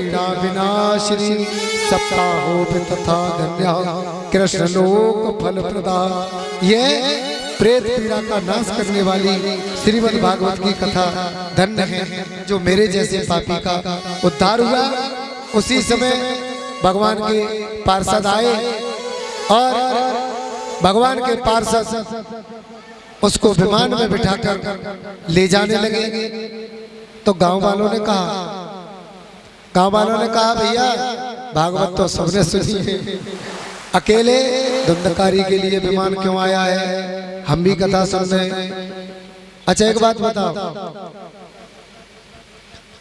पीड़ा विनाशिनी सप्ताहो तथा धन्या कृष्ण लोक फल प्रदा। ये प्रेत पीड़ा का नाश करने वाली श्रीमद् भागवत की कथा धन्य है जो मेरे जैसे पापी का उद्धार हुआ। उसी समय भगवान के पार्षद आए और भगवान के पार्षद उसको विमान में बिठाकर ले जाने लगे। तो गांव वालों ने कहा भैया भागवत तो सबने सुनी है, अकेले धुंधकारी के लिए विमान क्यों आया है, हम भी कथा सुन रहे हैं। अच्छा एक बात बताओ,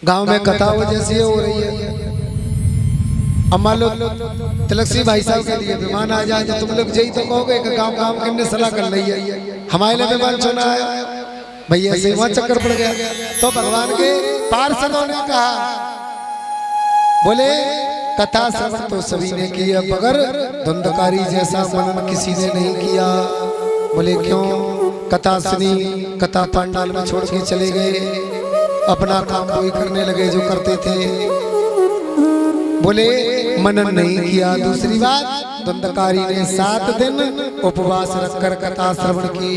गांव में कथा हो जैसी हो रही है, अब मान लो तिलक सिंह भाई साहब के लिए विमान आ जाए तो तुम लोग यही तो कहोगे कि गांव गांव कितने सलाह कर रही है, हमारे लिए विमान चुना है भैया, ऐसे वहां चक्कर पड़ गया। तो भगवान के पार्षदों ने कहा, बोले कथा श्रवण तो सभी ने किया मगर धुंधकारी जैसा मनन किसी ने नहीं किया। बोले क्यों? कथा सुनी, कथा पंडाल में छोड़ के चले गए, अपना काम वही करने लगे जो करते थे। बोले मनन नहीं किया। दूसरी बात, धुंधकारी ने 7 दिन उपवास रखकर कथा श्रवण की।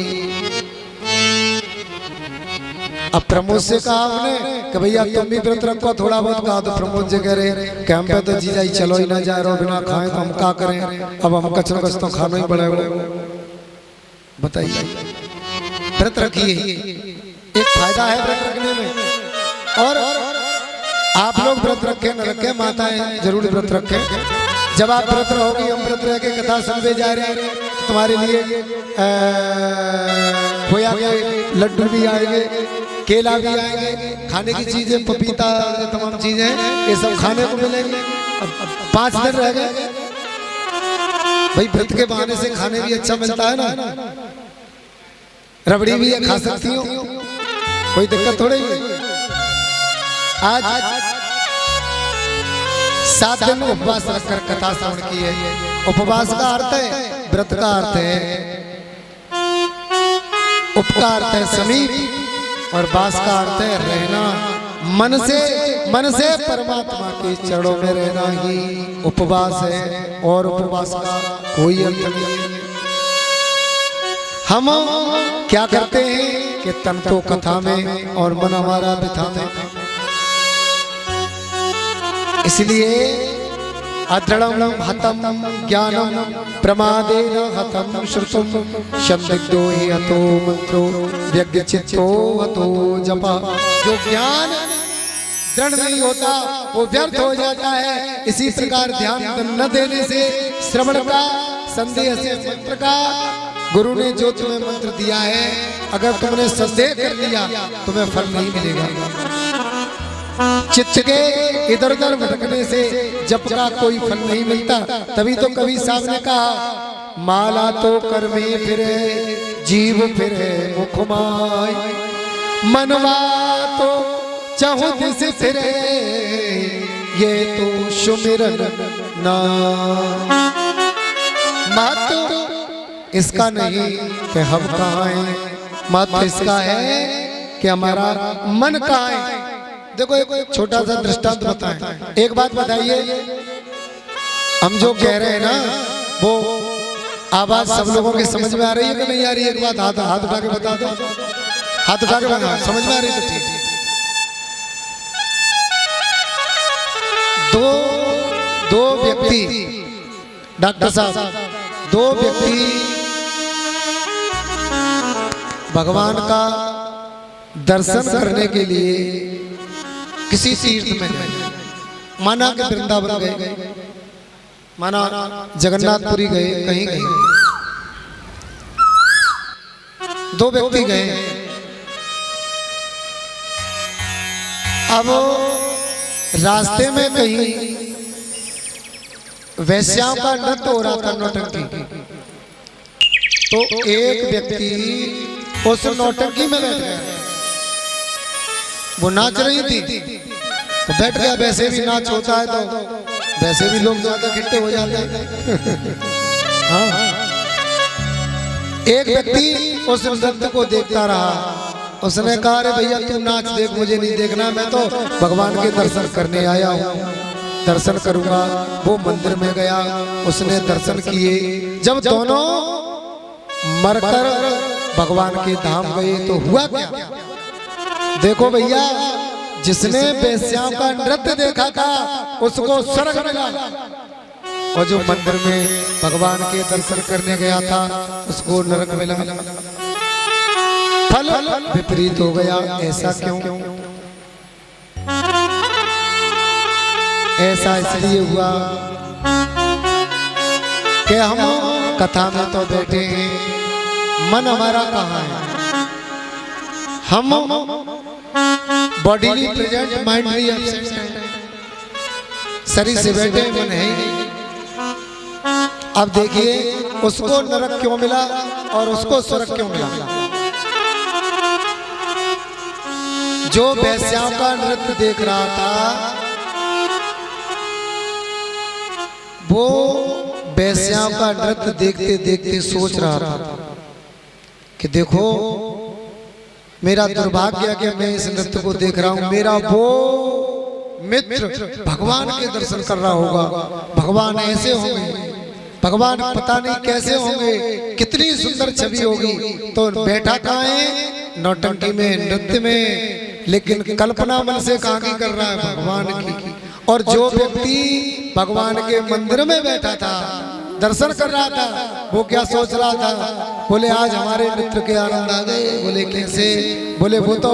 अब प्रमोद से कहा हमने कि भैया तुम भी व्रत रखो, थोड़ा बहुत कहा तो प्रमोद जी कह रहे कैंप पे तो जीजा ही चलो ही ना जा रहे हो, बिना खाए तो हम क्या करें, अब हम कच न कच तो खाना ही पड़ेगा। बताइए, व्रत रखिए, एक फायदा है व्रत रखने में। और आप लोग व्रत रखें न रखें, माताएं जरूर व्रत रखें। जब आप व्रत रहोगी, हम व्रत रह के कथा सुनते जा रहे हैं तो तुम्हारे लिए खोया के लड्डू भी आएंगे, केला भी आएंगे, खाने की चीजें, पपीता, तमाम चीजें ये सब खाने को मिलेंगे। 5 दिन रह गए भाई, व्रत के बहाने से खाने भी अच्छा मिलता है ना। रबड़ी भी है, खा सकती हो, कोई दिक्कत थोड़ी है। आज 7 दिन उपवास रखकर कथा श्रवण की है। उपवास का अर्थ है, व्रत का अर्थ है, उप का अर्थ है समीप और वास का अर्थ है रहना। मन से परमात्मा के चरणों में रहना ही उपवास है, और उपवास का कोई अर्थ नहीं है। हम क्या करते हैं कि तन तो कथा में और मन हमारा व्यथा में। इसलिए अदृढ़ं हतं ज्ञानं प्रमादेन हतं श्रुतं संदिग्धो हि हतो मंत्रो व्यग्रचित्तो हतो जपः। जो ज्ञान दृढ़ नहीं होता वो व्यर्थ हो जाता है। इसी प्रकार ध्यान न देने से, श्रवण का, संदेह से मंत्र का, गुरु ने जो तुम्हें मंत्र दिया है अगर तुमने संदेह कर लिया तुम्हें फल नहीं मिलेगा। चित्त के इधर उधर भटकने से जप का कोई फल नहीं मिलता। तभी तो कवि साहब ने कहा, माला तो कर में फिरे जीव फिरे मुखमाय, मनवा तो चाहू दिस फिरे ये तो सुमिरन ना। महत्व इसका नहीं कि हम कहाँ हैं, महत्व इसका है कि हमारा मन कहाँ है। देखो एक छोटा सा दृष्टांत बताएं। एक बात बताइए, हम जो कह रहे हैं ना वो आवाज सब लोगों के समझ में आ रही है कि नहीं आ रही है? एक बात हाथ उठा के बता दो, हाथ उठा के बता, समझ में आ रही है तो ठीक। दो व्यक्ति, डॉक्टर साहब, 2 व्यक्ति भगवान का दर्शन करने के लिए किसी तीर्थ में गए, माना कि वृंदावन गए, माना जगन्नाथपुरी गए, कहीं गए। 2 व्यक्ति गए। अब रास्ते में कहीं वैश्याओं का नृत्य हो रहा था, नौटंकी। तो एक व्यक्ति उस नौटंकी में बैठ गया, वो नाच रही थी तो बैठ गया। वैसे भी नाच होता है तो वैसे भी लोग ज्यादा इकट्ठे हो जाते हैं। हाँ, एक व्यक्ति उस नृत्य को देखता रहा। उसने कहा, अरे भैया तू नाच देख, मुझे नहीं देखना, मैं तो भगवान के दर्शन करने आया हूँ। दर्शन करूंगा। वो मंदिर में गया, उसने दर्शन किए। जब दोनों मरकर भगवान के धाम गए तो हुआ क्या? देखो भैया, जिसने वेश्याओं का नृत्य देखा था उसको स्वर्ग मिला, और जो मंदिर में भगवान के दर्शन करने गया था उसको नरक मिला। फल विपरीत हो गया। ऐसा क्यों? ऐसा इसलिए हुआ कि हम कथा में तो बैठे हैं, मन हमारा कहाँ है? हम बॉडीली प्रेजेंट, माइंडली एब्सेंट है। शरीर से बैठे, मन है ही नहीं। अब देखिए, उसको नरक क्यों मिला और उसको स्वर्ग क्यों मिला? जो वेश्याओं का नृत्य देख रहा था वो वेश्याओं का नृत्य देखते देखते सोच रहा था कि देखो, मेरा दुर्भाग्य कि मैं इस नृत्य को देख रहा हूं। मेरा वो मित्र भगवान के दर्शन कर रहा होगा, भगवान ऐसे होंगे, भगवान पता नहीं कैसे होंगे, कितनी सुंदर छवि होगी। तो बैठा कहाँ है? नौटंकी में, नृत्य में, लेकिन कल्पना मन से कहाँ की कर रहा है? भगवान की। और जो व्यक्ति भगवान के मंदिर में बैठा था, दर्शन कर रहा था, वो क्या सोच रहा था? बोले आज हमारे नृत्य के आनंद आ गए। बोले कैसे? बोले वो तो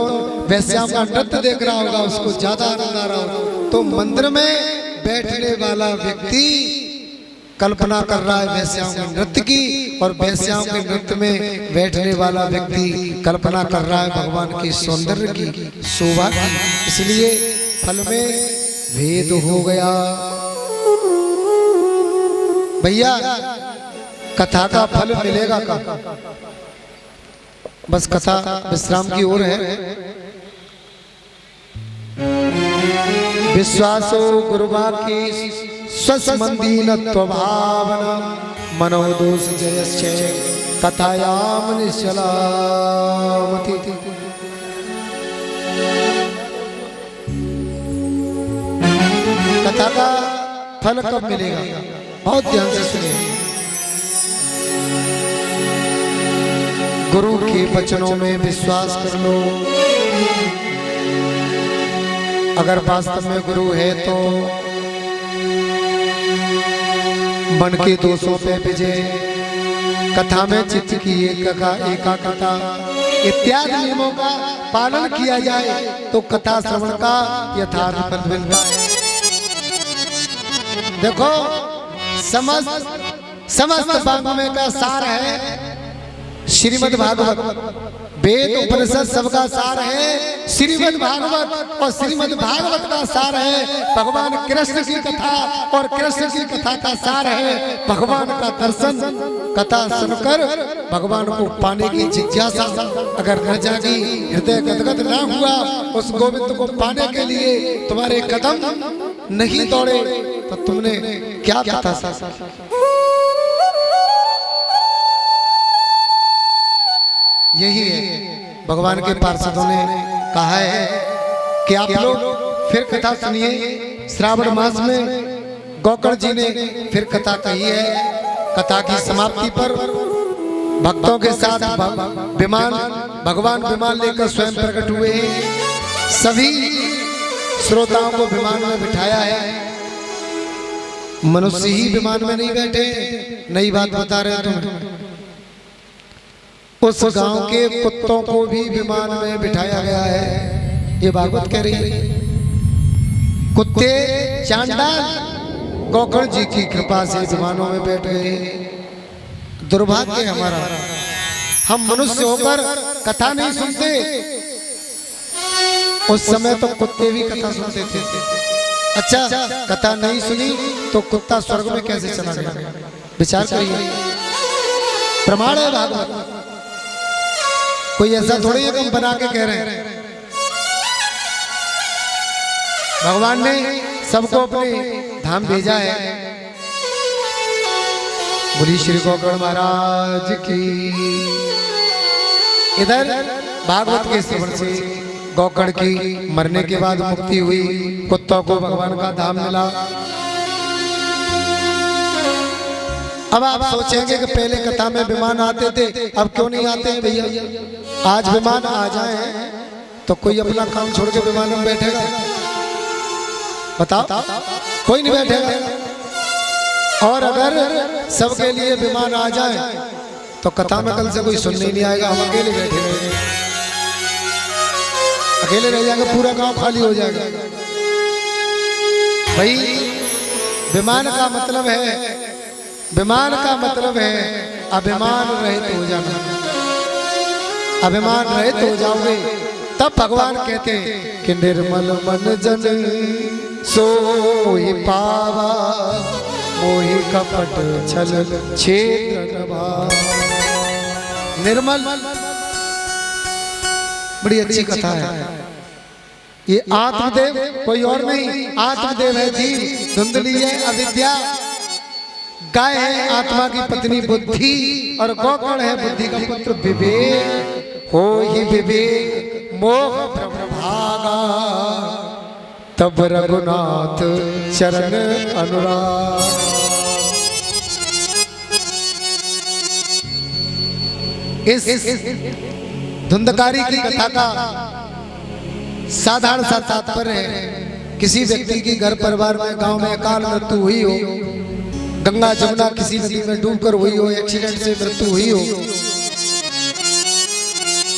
वैश्याओं का नृत्य देख रहा होगा, उसको ज्यादा आनंद आ रहा होगा। तो मंदिर में बैठने वाला व्यक्ति कल्पना कर रहा है वैश्याओं के नृत्य की, और वैश्याओं के नृत्य में बैठने वाला व्यक्ति कल्पना कर रहा है भगवान के सौंदर्य की, शोभा की। इसलिए फल में भेद हो गया। भैया, कथा का फल मिलेगा कब? बस कथा विश्राम की ओर है। विश्वासो गुरुवा की स्वसमंदीनत्व भावना मनोदोष जयश्चे कथायाम निश्चलामति। कथा का फल कब मिलेगा? बहुत ध्यान से सुनिए। गुरु के वचनों में विश्वास कर लो। अगर वास्तव में गुरु है तो मन के दोषों पे विजय, कथा में चित्त की एकाग्रता इत्यादि नियमों का पालन किया जाए तो कथा श्रवण का यथार्थ फल मिलता है। देखो, समस्त वाङ्मय का सार है श्रीमद् भागवत। वेद उपनिषद सबका सार है श्रीमद् भागवत, और श्रीमद् भागवत का सार है भगवान कृष्ण की कथा, और कृष्ण की कथा का सार है भगवान का दर्शन। कथा सुनकर भगवान को पाने की जिज्ञासा अगर न जागी, हृदय गदगद न हुआ उस गोविंद को पाने के लिए तुम्हारे कदम नहीं दौड़े तो तुमने क्या कथा? यही है भगवान के पार्षदों ने कहा है कि आप लोग फिर कथा सुनिए। श्रावण मास में गोकर्ण जी ने फिर कथा कही है। कथा की समाप्ति पर भक्तों के साथ भगवान विमान लेकर स्वयं प्रकट हुए हैं। सभी श्रोताओं को विमान में बिठाया है। मनुष्य ही विमान में नहीं बैठे। नई बात बता रहे तुम। उस गांव के कुत्तों को भी विमान में बिठाया गया है। ये भागवत कह रही है। कुत्ते चांडाल गोकर्ण जी की कृपा से विमानों में बैठ गए। दुर्भाग्य हमारा, हम मनुष्य होकर कथा नहीं सुनते। उस समय तो कुत्ते भी कथा सुनते थे। अच्छा, कथा नहीं सुनी तो कुत्ता स्वर्ग में कैसे चला गया? विचार करिए। प्रमाण है भागवत। कोई ऐसा थोड़ी है कि हम बना के कह रहे हैं। भगवान ने सबको अपने धाम भेजा है। बोली श्री गोकर्ण महाराज की। इधर भागवत के श्रवण से गौकर्ण की मरने के बाद मुक्ति हुई, कुत्तों को भगवान का धाम मिला। अब आप सोचेंगे कि पहले कथा में विमान आते थे, अब क्यों नहीं आते हैं भैया? आज विमान आ जाए तो कोई अपना काम छोड़ के विमान में बैठेगा? बताओ, कोई नहीं बैठेगा। और अगर सबके लिए विमान आ जाए तो कथा में कल से कोई सुनने नहीं आएगा, हम अकेले बैठे रहेंगे, अकेले रह जाएंगे, पूरा गांव खाली हो जाएगा। भाई विमान का मतलब है, विमान का मतलब है अभिमान रहित हो जाना। अभिमान रहित हो जाओगे तब भगवान कहते हैं कि निर्मल मन जन सोई पावा, मोहि कपट छल छेद भाव। निर्मल, बड़ी अच्छी कथा है। ये आत्मदेव कोई और नहीं, आत्मदेव है जीव, धुंधली है अविद्या, गाय है आत्मा की पत्नी बुद्धि, और गौकर्ण है बुद्धि का पुत्र विवेक। हो ही विवेक मोह प्रभागा, तब रघुनाथ चरण अनुराग। इस धुंधकारी की कथा का साधारण सा तात्पर्य है, किसी व्यक्ति की घर परिवार में गांव में अकाल मृत्यु हुई हो, गंगा जमुना किसी नदी में डूबकर हुई हो, एक्सीडेंट से मृत्यु हुई हो,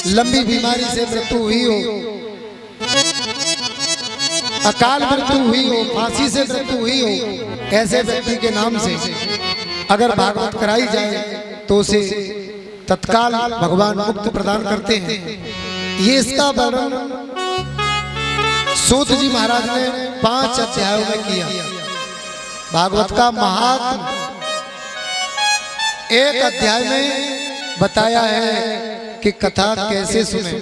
लंबी बीमारी से मृत्यु हुई हो, अकाल मृत्यु हुई हो, फांसी से मृत्यु हुई हो, ऐसे व्यक्ति के नाम से अगर भागवत कराई जाए तो उसे तत्काल भगवान मुक्ति प्रदान करते हैं। ये इसका वर्णन सूत जी महाराज ने 5 अध्यायों में किया। भागवत का महात्म एक अध्याय में बताया है कि कथा कैसे सुने।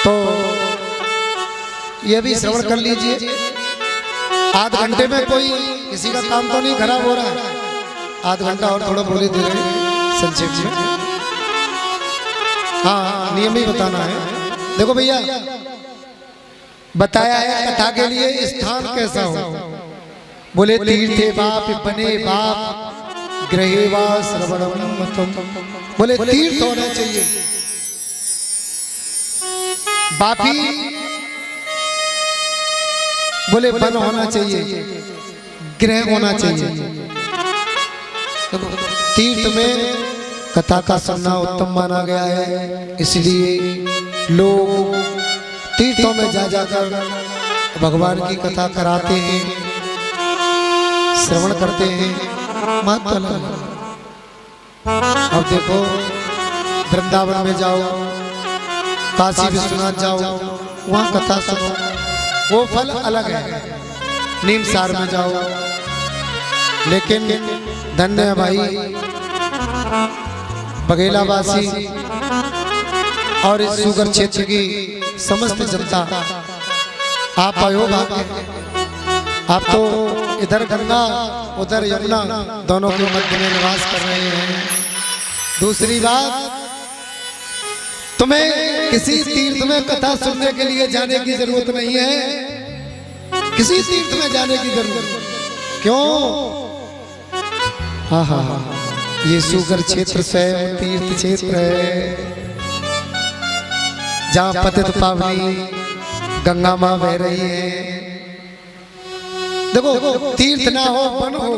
तो ये भी श्रवण कर लीजिए। आध घंटे में कोई किसी का काम तो नहीं खराब हो रहा है, आध घंटा और थोड़ा बोले दे रहे संक्षेप में। हाँ, नियम ही बताना है। देखो भैया, बताया है कथा के लिए स्थान कैसा हो। बोले तीर्थे बाप बने बाप, ग्रहे वा श्रवणम मतम। बोले तीर्थ होना चाहिए, बापी बोले वन होना चाहिए, ग्रह होना चाहिए। तीर्थ में कथा का सुनना उत्तम माना गया है, इसलिए लोग तीर्थों में जा जाकर भगवान की कथा कराते हैं, श्रवण करते हैं। महत्व अब देखो, वृंदावन में जाओ, काशी विश्वनाथ जाओ, वहाँ कथा सुनो, वो फल अलग है। नीमसार में जाओ, लेकिन धन्य है भाई बघेलावासी और इस सुगर क्षेत्र की समस्त जनता, आप आयो भाग्य। आप तो इधर गंगा उधर यमुना दोनों के मध्य में निवास कर रहे हैं। दूसरी बात, तुम्हें किसी तीर्थ में कथा सुनने के लिए जाने की जरूरत नहीं है, किसी तीर्थ में जाने की जरूरत क्यों? हाँ हाँ हाँ, ये सुगर क्षेत्र स्वयं तीर्थ क्षेत्र है, जहाँ पतित पावनी गंगा माँ बह रही है। देखो, तीर्थ ना हो वन हो,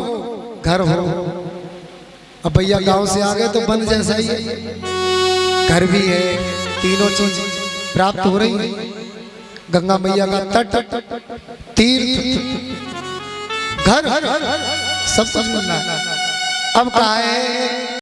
घर हो। अब भैया गांव से आ गए तो वन जैसा ही है, घर भी है, तीनों चीज प्राप्त हो रही है। गंगा मैया का तट, तीर्थ, घर, सब कुछ मिल रहा है। अब कहा है